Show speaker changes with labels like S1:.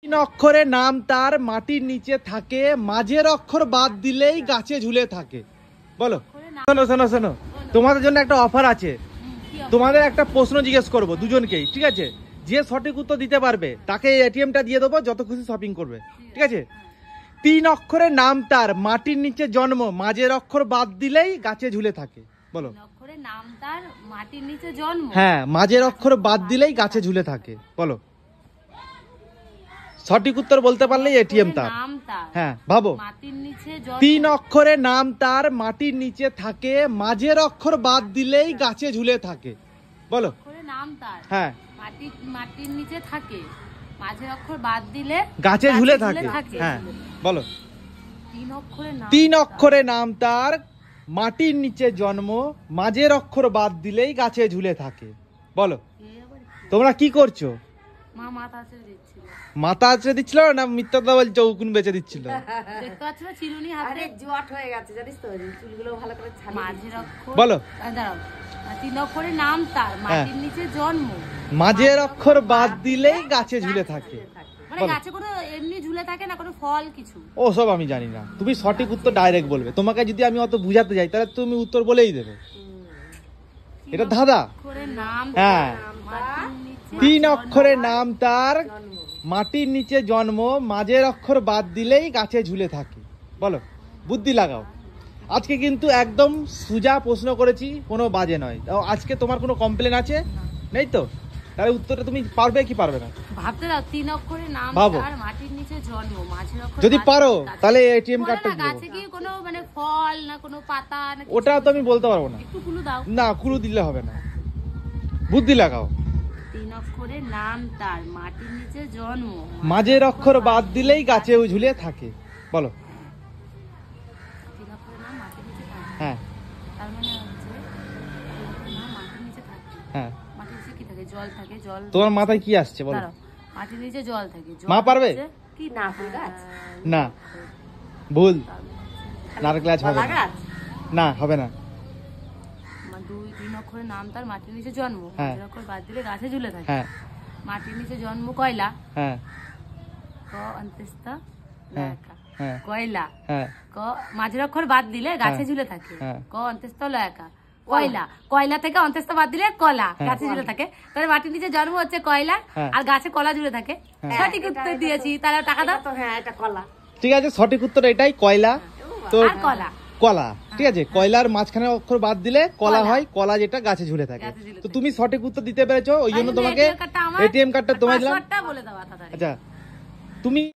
S1: তিন অক্ষরে নাম তার মাটির নিচে থাকে, মাঝের অক্ষর বাদ দিলেই গাছে ঝুলে থাকে। বলো। শোনো শোনো শোনো, তোমাদের জন্য একটা অফার আছে। তোমাদের একটা প্রশ্ন জিজ্ঞেস করবো দুজনকেই, ঠিক আছে? যে সঠিক উত্তর দিতে পারবে তাকে এটিএমটা দিয়ে দেবো, যত খুশি শপিং করবে, ঠিক আছে? তিন অক্ষরে নাম তার মাটির নিচে জন্ম, মাঝের অক্ষর বাদ দিলেই গাছে ঝুলে থাকে। বলো।
S2: নাম তার মাটির নিচে জন্ম,
S1: হ্যাঁ, মাঝের অক্ষর বাদ দিলেই গাছে ঝুলে থাকে। বলো। সঠিক উত্তর বলতে পারলেই এটিএম তার। হ্যাঁ, ভাবো। তিন অক্ষরে নাম তার মাটির নিচে থাকে, মাঝের অক্ষর বাদ দিলেই গাছে ঝুলে থাকে। বলো।
S2: নাম তার
S1: হ্যাঁ,
S2: মাটির নিচে থাকে, মাঝের অক্ষর বাদ দিলে
S1: গাছে ঝুলে থাকে। হ্যাঁ, বলো। তিন অক্ষরে নাম তার মাটির নিচে জন্ম, মাঝের অক্ষর বাদ দিলেই গাছে ঝুলে থাকে। বলো। তোমরা কি করছো? মাথা আঁচড়ে দিচ্ছিল না মিথ্যা কথা বলছো? উকুন বেঁচে দিচ্ছিল। বলো।
S2: তিন অক্ষরে নাম তার মাটির নিচে জন্ম,
S1: মাঝের অক্ষর বাদ দিলেই গাছে ঝুলে থাকে।
S2: মানে গাছে কোনো এমনি ঝুলে থাকে না, কোনো ফল কিছু।
S1: ও সব আমি জানি না, তুমি সঠিক উত্তর ডাইরেক্ট বলবে। তোমাকে যদি আমি অত বুঝাতে যাই তাহলে তুমি উত্তর বলেই দেবে। এটা ধাঁধা। হ্যাঁ, তিন অক্ষরে নাম তার মাটির নিচে জন্ম, মাঝের অক্ষর বাদ দিলেই গাছে ঝুলে থাকে। বলো, বুদ্ধি লাগাও। আজকে কিন্তু একদম সোজা প্রশ্ন করেছি, কোনো বাজে নয়। আজকে তোমার কোনো কমপ্লেন আছে? নেই তো? তাহলে উত্তরটা তুমি পারবে কি পারবে না?
S2: ভাবতে দাও। তিন অক্ষরে নাম তার মাটির নিচে জন্ম, মাঝের অক্ষর
S1: যদি পারো তাহলে এটিএম কার্ডটা দাও।
S2: গাছে কি কোনো মানে ফল না কোনো পাতা না?
S1: ওটা তো আমি বলতে পারবো না।
S2: একটু ক্লু দাও।
S1: না, ক্লু দিলে হবে না, বুদ্ধি লাগাও।
S2: তিন অক্ষরে নাম তার মাটির নিচে জন্ম,
S1: মাঝের অক্ষর বাদ দিলেই গাছে ঝুলে থাকে। বলো।
S2: তিন অক্ষরে নাম মাটির নিচে থাকে।
S1: হ্যাঁ,
S2: তার মানে হচ্ছে নাম মাটির নিচে থাকে।
S1: হ্যাঁ,
S2: মাটির নিচে কি থাকে? জল থাকে। জল।
S1: তোমার মাথায় কি আসছে বলো?
S2: মাটির নিচে জল থাকে।
S1: মা পারবে?
S2: কি না ফুল গাছ?
S1: না, ভুল। নারকেল গাছ হবে না। না, হবে না।
S2: তিন অক্ষরে নাম তার মাটির নিচে জন্ম, মাঝের অক্ষর বাদ দিলে গাছে ঝুলে থাকে।
S1: হ্যাঁ,
S2: মাটির নিচে জন্ম কয়লা।
S1: হ্যাঁ,
S2: ক অন্তস্থ লয়কা।
S1: হ্যাঁ,
S2: কয়লা।
S1: হ্যাঁ,
S2: ক মাঝের অক্ষর বাদ দিলে গাছে ঝুলে থাকে। ক অন্তস্থ লয়কা, কয়লা। কয়লা থেকে অন্তস্থ বাদ দিলে কলা, গাছে ঝুলে থাকে। তাহলে মাটির নিচে জন্ম হচ্ছে কয়লা, আর গাছে কলা ঝুলে থাকে। সঠিক উত্তর দিয়েছি, তাহলে টাকা দাও। হ্যাঁ, এটা কলা।
S1: ঠিক আছে, সঠিক উত্তর এটাই, কয়লা। তো
S2: কলা,
S1: কলা, ঠিক আছে। কয়লার মাঝখানে অক্ষর বাদ দিলে কলা হয়, কলা যেটা গাছে ঝুলে থাকে। তো তুমি সঠিক উত্তর দিতে পেরেছো, ওই জন্য তোমাকে এটিএম কার্ডটা তোমায় দিলাম।
S2: বলে দাও।
S1: আচ্ছা, তুমি